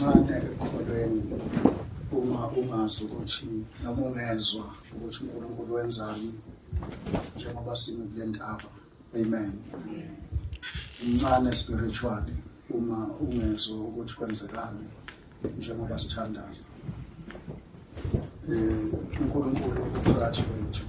kancane ekholweni uma ungazi ukuthi noma ungezwa ukuthi uNkulunkulu wenzani njengoba simi kule ndaba. Amen. Incane spiritually uma ungezwa ukuthi kwenzekani njengoba sithandaza. uNkulunkulu uphakathi kwethu.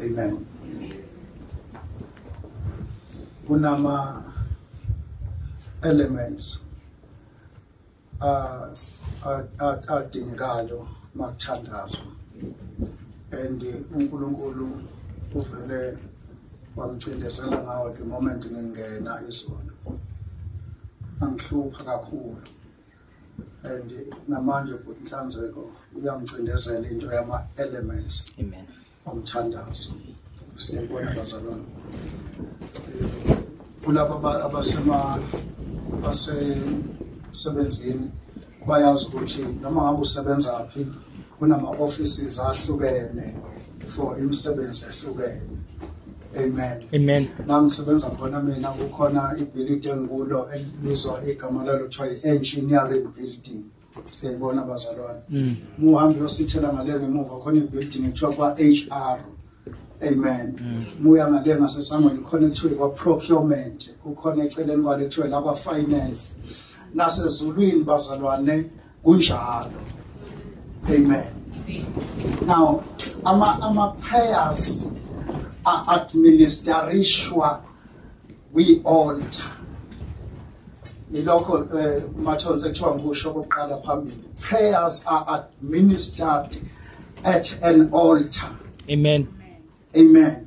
Amen. Kunama elements adingekayo makuthandazwa, and uNkulunkulu uvele wamcindezela ngawo the moment ngingena izolo. Angihlupha kakhulu, and namanje futhi Ndhlanzi uyamcindezela into yama elements. Amen. Omthandazo. Siyabona bazalwane. Kulabo abasebenzini bayazi ukuthi noma ngabe usebenza phi kunama offices ahlukene for imisebenzi ehlukene. Amen. Amen. Nami ngisebenza khona mina kukhona ibuilding engikulo elibizwa igama lalo kuthiwa engineering building. Siyabona bazalwane. Muhambe uyosithela ngale ngemuva khona ibuilding ekuthiwa kwa HR. Amen. Muya ngale ngasesangweni khona ekuthiwa kwa procurement, kukhona eceleni kwale ekuthiwa laba finance. Nasezulwini bazalwane kunjalo. Amen. Now ama prayers are administerishwa we altar. Ilokho mathonse kuthiwa ngisho kokuqala phambili. Prayers are administered at an altar. Amen. Amen.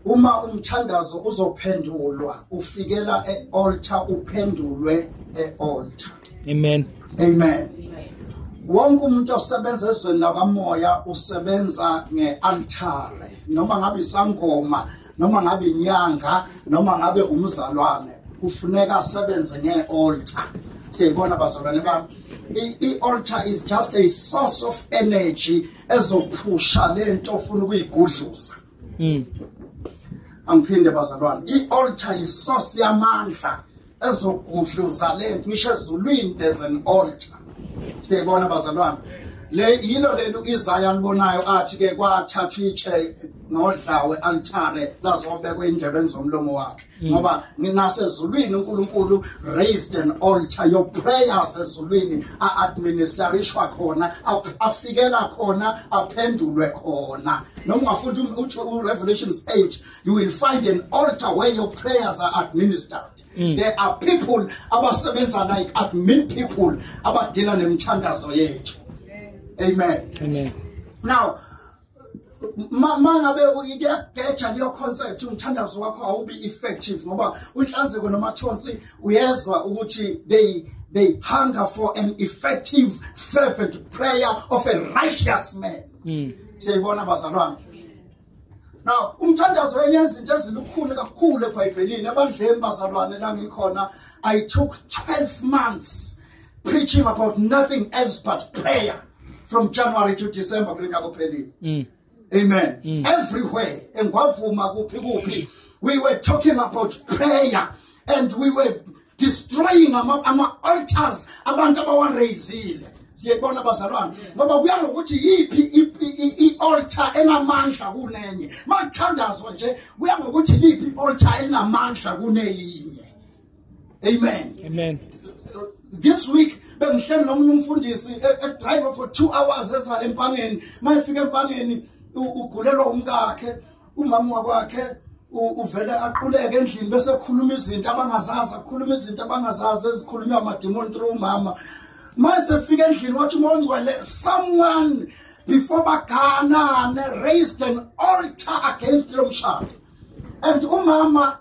Uma umthandazo uzophendulwa ufikela e-altar uphendulwe e-altar. Amen. Amen. Wonke umuntu osebenza ezweni lakamoya usebenza nge-altare, noma ngabe isangoma, noma ngabe inyanga, noma ngabe umzalwane, kufuneka asebenze nge-altar. Siyibona bazalwane bami, i-altar is just a source of energy ezophusha lento ofuna ukuyigudluza. Angiphinde bazalwane, i-altar is source yamandla ezogudluza lento. Ngisho ezulwini there's an altar. Siyibona bazalwane, le yilo lelo Isaiah libonayo athi ke kwathathwa itshe nodlawe altare lazobekwa indebeni zomlomo wakhe, ngoba ninasezulwini uNkulunkulu raised an altar. Your prayers ezulwini administerishwa khona, afikela khona, aphendulwe khona. Noma ungafunda Revelations 8, you will find an altar where your prayers are administered. There are people abasebenza like admin people abadila nemthandazo yethu. Amen. Amen. Now, mangabe uyigeja leyo concept umthandazo wakho awubi effective ngoba uNhlanzi noMathonsi uyezwa ukuthi they hunger for an effective fervent prayer of a righteous man. Siyibona bazalwane. Now, umthandazo yenye izinto ezilukhulu kakhulu eBhayibhelini. Ebandleni bazalwane la ngikhona, I took 12 months preaching about nothing else but prayer from January to December kunyaka ophelile. Amen. Everywhere, and we were talking about prayer, and we were destroying our altars abantu abawarezile. Siyibona bazalwane, ngoba kuya ngokuthi yipi i-altar enamandla kunenye. Mathandazwa nje kuya ngokuthi lipi i-altar enamandla kunelinye. Amen. Amen. This week bengihleli nomunye umfundisi driver for 2 hours eza empangeni. Mayifika empangeni ugulelwa umkakhe, umama wakwakhe uvele aquleke endlini bese ekhuluma izinto abangazazi, akukhuluma izinto abangazazi ezikhulunywa amademon through umama. Mase fika endlini wathi uMongcwele, someone before baganane raised an altar against lo mshado. And umama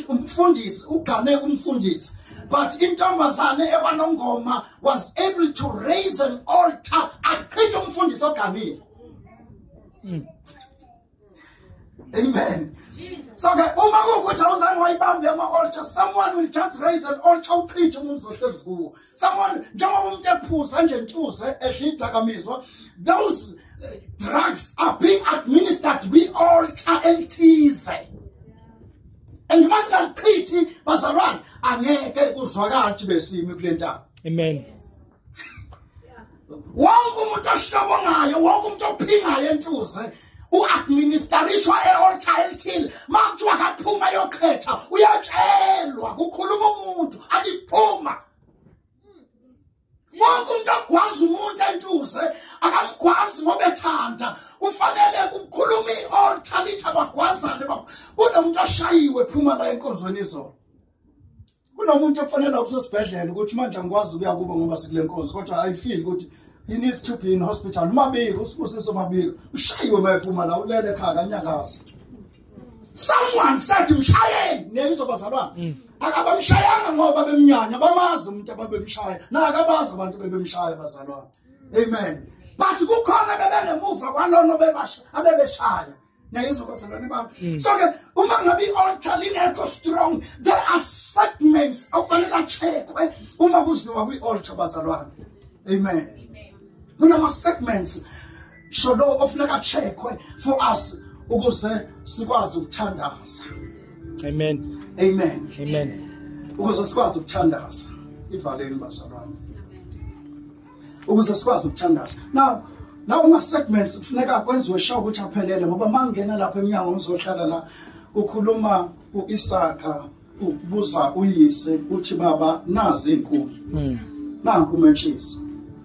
umfundisi ugane umfundisi, but intombazane ebanongoma was able to raise an altar against umfundisi oganile. Amen. So uma kuthi awuzange wayibambe ama-altar, someone will just raise an altar upreach umuntu ohlezi kuwo. Someone njengoba umuntu ephuza nje ntuze ehlidlakamizwa, those drugs are being administered bi-altar elithize. And masingalichithi bazalwane angeke kuzwakala ukuthi besimi kule ntaba. Amen. wonke umuntu ohlobo ngayo wonke umuntu ophingayo entuze u-administrishwa e-altar elithile makuthiwa akaphuma yokhetha uyatshelwa kukhuluma umuntu athi phuma. Wonke umuntu ogwaza umuntu entuze akamgwazi ngoba ethanda ufanele ukukhuluma i-altar lithi abagwazane kunomuntu oshayiwe phuma la enkonzweni izolo. Kunomuntu okufanele ukusesibhedlela ukuthi manje angikwazi ukuya kubo ngoba sikule nkonzo kodwa I feel ukuthi he needs to be in hospital. Mabiko usibusiso mabiko ushayiwe mayephuma la ulele ekhaya kanyakaza. Someone said mshayeni neyizobazalwana akabamshayanga ngoba bemnyanya bamazi umuntu ababemshaya nakabazi abantu bebemshaya bazalwana. Amen. But kukhona bebenemuva kwalona abebeshaya neyizobazalwana bami. So ke uma ngabe i-altar lingekho strong there are segments okufanele acheckwe uma kuziwa kwi-altar bazalwane. Amen. Kunama segments sholo ofuneka acheckwe for us ukuze sikwazi ukuthandaza. Amen. Amen. Amen. Ukuze sikwazi ukuthandaza. Ivaleni bazalwane. Ukuze sikwazi ukuthandaza. Now uma segments kufuneka kwenziwe sure ukuthi aphelele ngoba mangena lapha eminyango uzohlala la ukhuluma uIsaka ubuza uyise uthi baba nazi inkulu. Nanku umentshisi.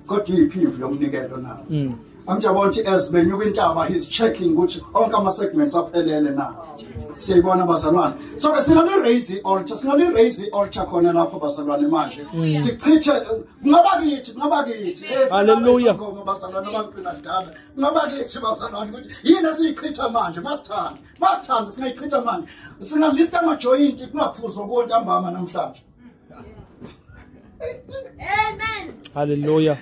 Kodwa iyiphivu yomnikelo nawo. Amjabona ukuthi as benyuka intaba he's checking ukuthi onke ama segments aphelele na. Siyibona bazalwane. So ke raise the altar khona lapha bazalwane manje. Sichithe ngaba kithi. Hallelujah. Ngoba bazalwane abaqina dala. Ngaba kithi bazalwane ukuthi yini esiyichitha manje masithanda singayichitha manje. Singalista ama joint kungaphuzwa kontambama namhlanje. Amen. Hallelujah.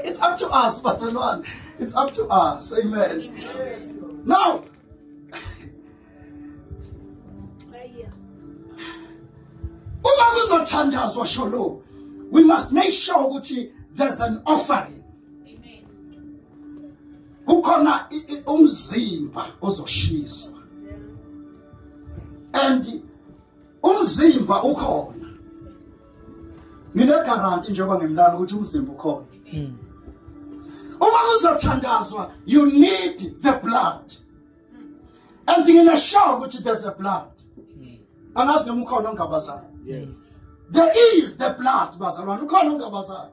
It's up to us, bazalwane. It's up to us. Amen. Now we must make sure ukuthi there's an offering. Kukhona umzimba ozoshiswa. And umzimba ukhona. Mina guarantee njengoba ngimlana ukuthi umzimba ukhona. Uma kuzothandazwa you need the blood. And ngina sure ukuthi there's a blood. Angazi noma ukhona ongabazayo. Yes. There is the blood bazalwane ukhona ongabazayo.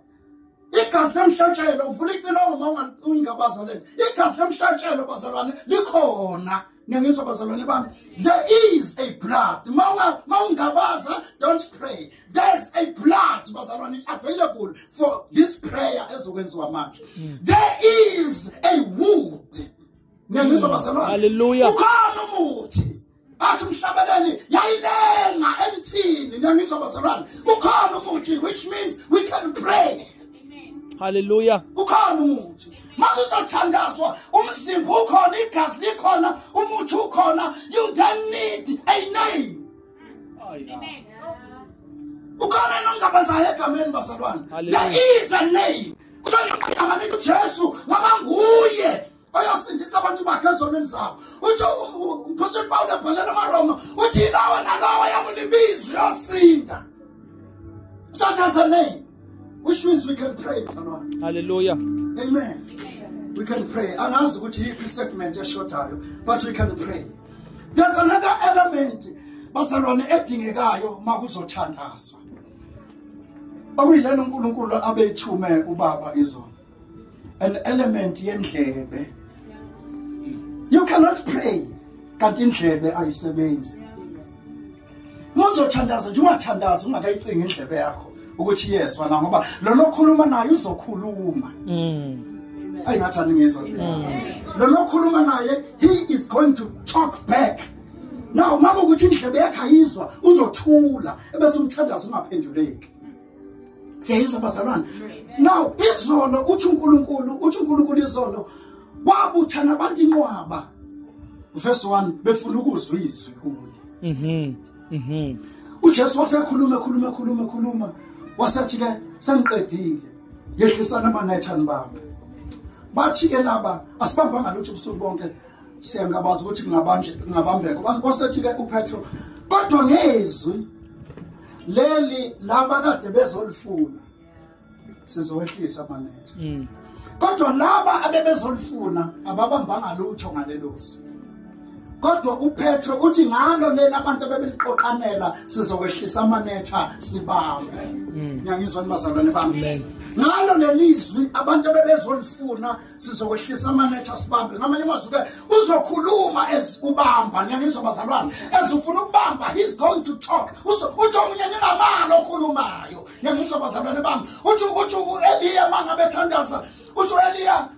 Igazi lemhlatshelo uvula icilongo uma ungabazalene. Igazi lemhlatshelo bazalwane likhona. Ngiyangizwa bazalwane bami. There is a blood. Maungabaza don't pray. There's a blood bazalwane. It's available for this prayer ezokwenziwa manje. There is a wound. Ngiyangizwa bazalwane. Hallelujah. Ukhona umuthi. Athi umhlabeleni yayilenga emthini ngiyangizwa bazalwane ukhona umuthi which means we can pray. Hallelujah. Ukhona umuthi makuzothandazwa umzimba ukhona igazi likhona umuthi ukhona you then need a name. Amen. Ukhona nongabazayo egameni bazalwane. There is a name. Kuthiwa igama lethu Jesu ngaba nguye ayasindisa abantu bakhe ezonweni zabo. Uthi uMpostoli Paul ebhalela amaRoma uthi lawa nalawa yakulibizo yasinda. So there's a name which means we can pray. Hallelujah. Amen. We can pray. Angazi ukuthi yiphi segment eshodayo but we can pray. There's another element bazalwane edingekayo makuzothandazwa. Okuyilena uNkulunkulu abeyithume ubaba izolo. An element yendlebe. You cannot pray kanti indlebe ayisebenzi. Muzothandaza nje ungathandaza ungakayicinga indlebe yakho ukuthi yeswa na ngoba lo lokhuluma naye uzokhuluma. Ayingathani ngizwa. Lo lokhuluma naye he is going to talk back. Now makuthi indlebe yakhe ayizwa uzothula ebese umthandaza ungaphenduleki. Siyayizwa bazalwane. Now izolo uthi uNkulunkulu izolo wabuthana abantu inqwaba. Verse 1 befuna ukuzwa izwi kuye. uJesu wasekhuluma wasethi ke sengiqedile yehlisana amanethani bami. Bathi ke laba asibambanga lutho ubusuku bonke siyangabaza ukuthi ngabambeke. Wasethi ke uPetro kodwa ngezwi leli laba kade bezolifuna sizowehlisa amanetha. kodwa laba abebezolifuna ababambanga lutho ngalelozi. Kodwa uPetro uthi ngalo leli abantu abebeliqoqanela sizokwehlisa amanetha sibambe. Ngiyangizwa nibazalwane bami. Ngalo lelizwi abantu abebezolifuna sizokwehlisa amanetha sibambe. Ngamanye amazwi ke uzokhuluma ubamba. Ngiyangizwa bazalwane. Ezifuna ukubamba, he's going to talk. Uthi omunye ningamalo okhulumayo. Ngiyangizwa bazalwane bami. Uthi Eliya manga bethandaza. Uthi Eliya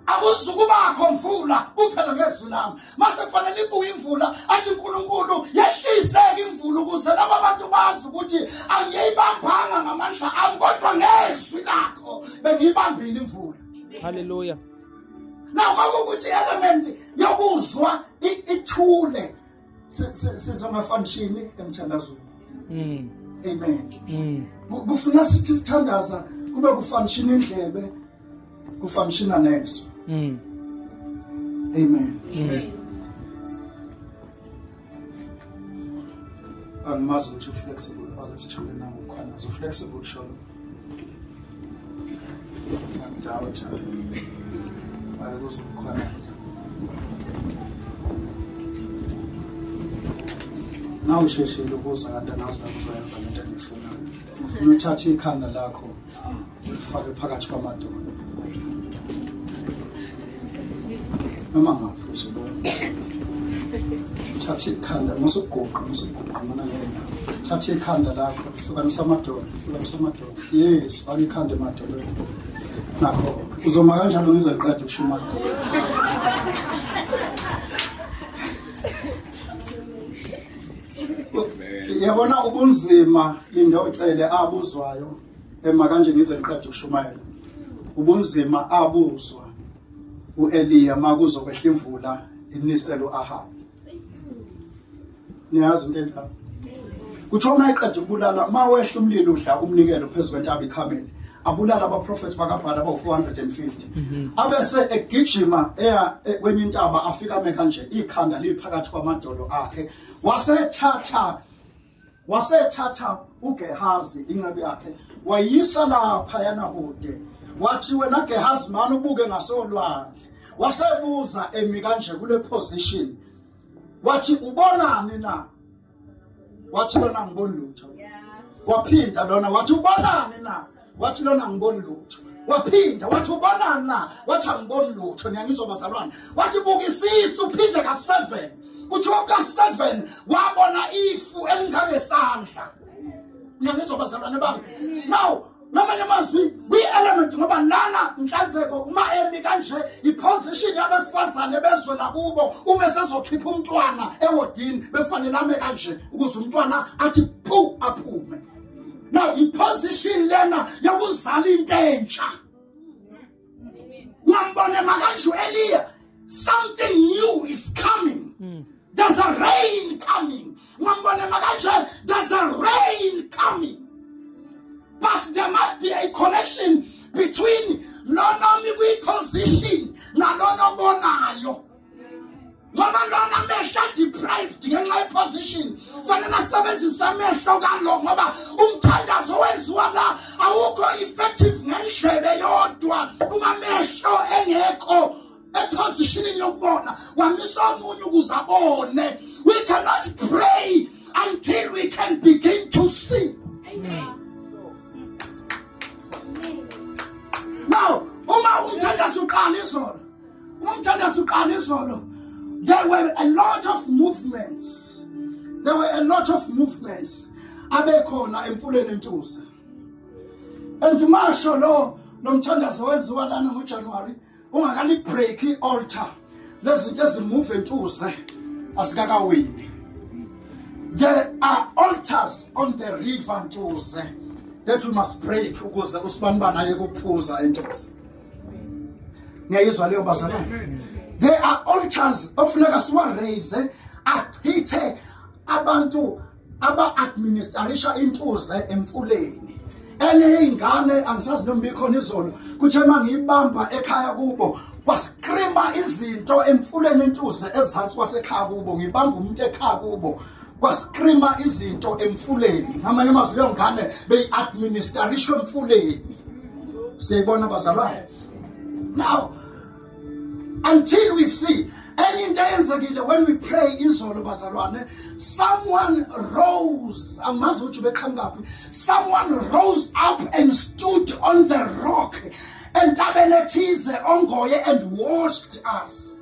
akuzukubakho mvula kuphela ngezwi lami. Mase kufanele ibuye imvula athi uNkulunkulu yehliseke imvula ukuze laba bantu bazi ukuthi angiyibambanga ngamandla ami kodwa ngezwi lakho bengiyibambile imvula. Hallelujah. Now ukuthi element yokuzwa ithule sizongafanishini emthandazweni. Amen. Kufuna sithi sithandaza kube kufanishini indlebe kufanishina neso. Amen. Angimazi ukuthi flexible akusithule nangokhona zo flexible show. Ngidawutha. Ayikuzikhona. Nawu usheshile ukuza kade nazo ukuzoyenza lento engiyifunayo. Ufuna uthatha ikhanda lakho ufake phakathi kwamadolo. Noma ngaphi uzobona. Thatha ikhanda musuguqa mana ngeke. Thatha ikhanda lakho sukanisa amadolo. Yes, faka ikhanda emadolweni. Nakho uzoma kanjalo ngize ngiqede ukushuma. Yabona ubunzima lindocele abuzwayo ema kanje ngize ngiqede ukushumayela. Ubunzima abuzwa uEliya makuzokwehla imvula iniselo Ahabi. Niyazi into la. Kuthiwa uma eqeda ukubulala mawehla umlilo udla umnikelo phezulu kwentaba iKhameli. Abulala abaprofeti bakaBhala aba450. Abese egijima eya kwenye intaba afika kanje ikhanda liphakathi kwamadolo akhe. Wasethatha uGehazi inceku yakhe wayisa lapha yana kude. Wathi wena Gehazi man ubuke ngasolwandle. Wasebuza emi kanje kule position. Wathi ubonani na? Wathi lona ngiboni lutho. Waphinda lona wathi ubonani na? Wathi lona ngiboni lutho. Waphinda wathi ubonani na? Wathi angiboni lutho. Ngiyangizwa bazalwane. Wathi bukisisa uphinde ka7. Kuthiwa ka7 wabona ifu elingangesandla. Ngiyangizwa bazalwane bami. Now ngamanye amazwi kwi-element ngoba lana Ndhlanzeko uma emi kanje iposition yabesifazane bezwe lakubo uma sezokhipha umntwana ewodini befanele ame kanje ukuze umntwana athi phu aphume. Now iposition lena yokuzala into entsha. Ngambone makanje Eliya, something new is coming. There's a rain coming. Ngambone makanje, there's a rain coming. But there must be a connection between lona position na lona bonayo. Ngoba lona mesha deprived ngenxa position. Fanele asebenzisa amehlo kalo ngoba umthandazo wenziwa la awukho effective ngendlebe yodwa uma amehlo engekho epositioning yokubona wamisa omunye ukuze abone. We cannot pray until we can begin to see. Amen. Now, there were a lot of movements. Abekhona emfuleni Ntuza. And Marshall lo mthandazo wenziwa lana ngoJanuary ungakali break altar. Let's move Ntuza asikakawini. There are altars on the river Ntuza that we must break ukuze usibanibana ayekuphuza Ntuza. Ngiyizwa leyo bazalwane. There are altars ofuneka siwaraise achithe abantu aba-administration Ntuza emfuleni. Enye ingane angisazi noma ikhona izolo kuthe mangiyibamba ekhaya kubo kwaskrima izinto emfuleni Ntuza ezantsi kwasekhaya kubo ngibamba umuntu ekhaya kubo kwaskrima izinto emfuleni. Ngamanye amazwi leyo ngane beyi-administration emfuleni. Siyayibona bazalwane. Now, until we see enye into eyenzekile when we pray izolo bazalwane, someone rose, amazi ukuthi beqhamukaphi, someone rose up and stood on the rock entabeni ethize ongoye and washed us,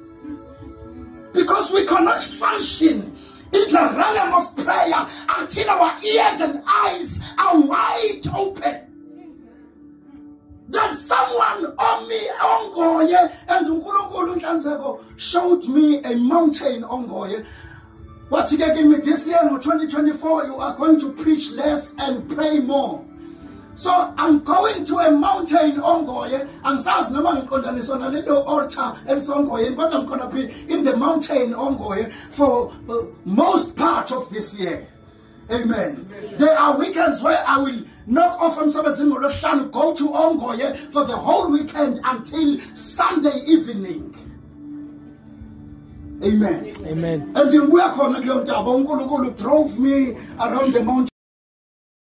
because we cannot function in the realm of prayer until our ears and eyes are wide open. There's someone on me ongoye, and uNkulunkulu Ndhlanzi showed me a mountain ongoye. What you gave me this year, in 2024, you are going to preach less and pray more. So I'm going to a mountain ongoye, and says no man on a little altar and songoye, but I'm gonna be in the mountain ongoye for most part of this year. Amen. There are weekends where I will knock off from Sabbath, go to Ongoye for the whole weekend until Sunday evening. Amen. Amen. And in Unkulunkulu drove me around the mountain.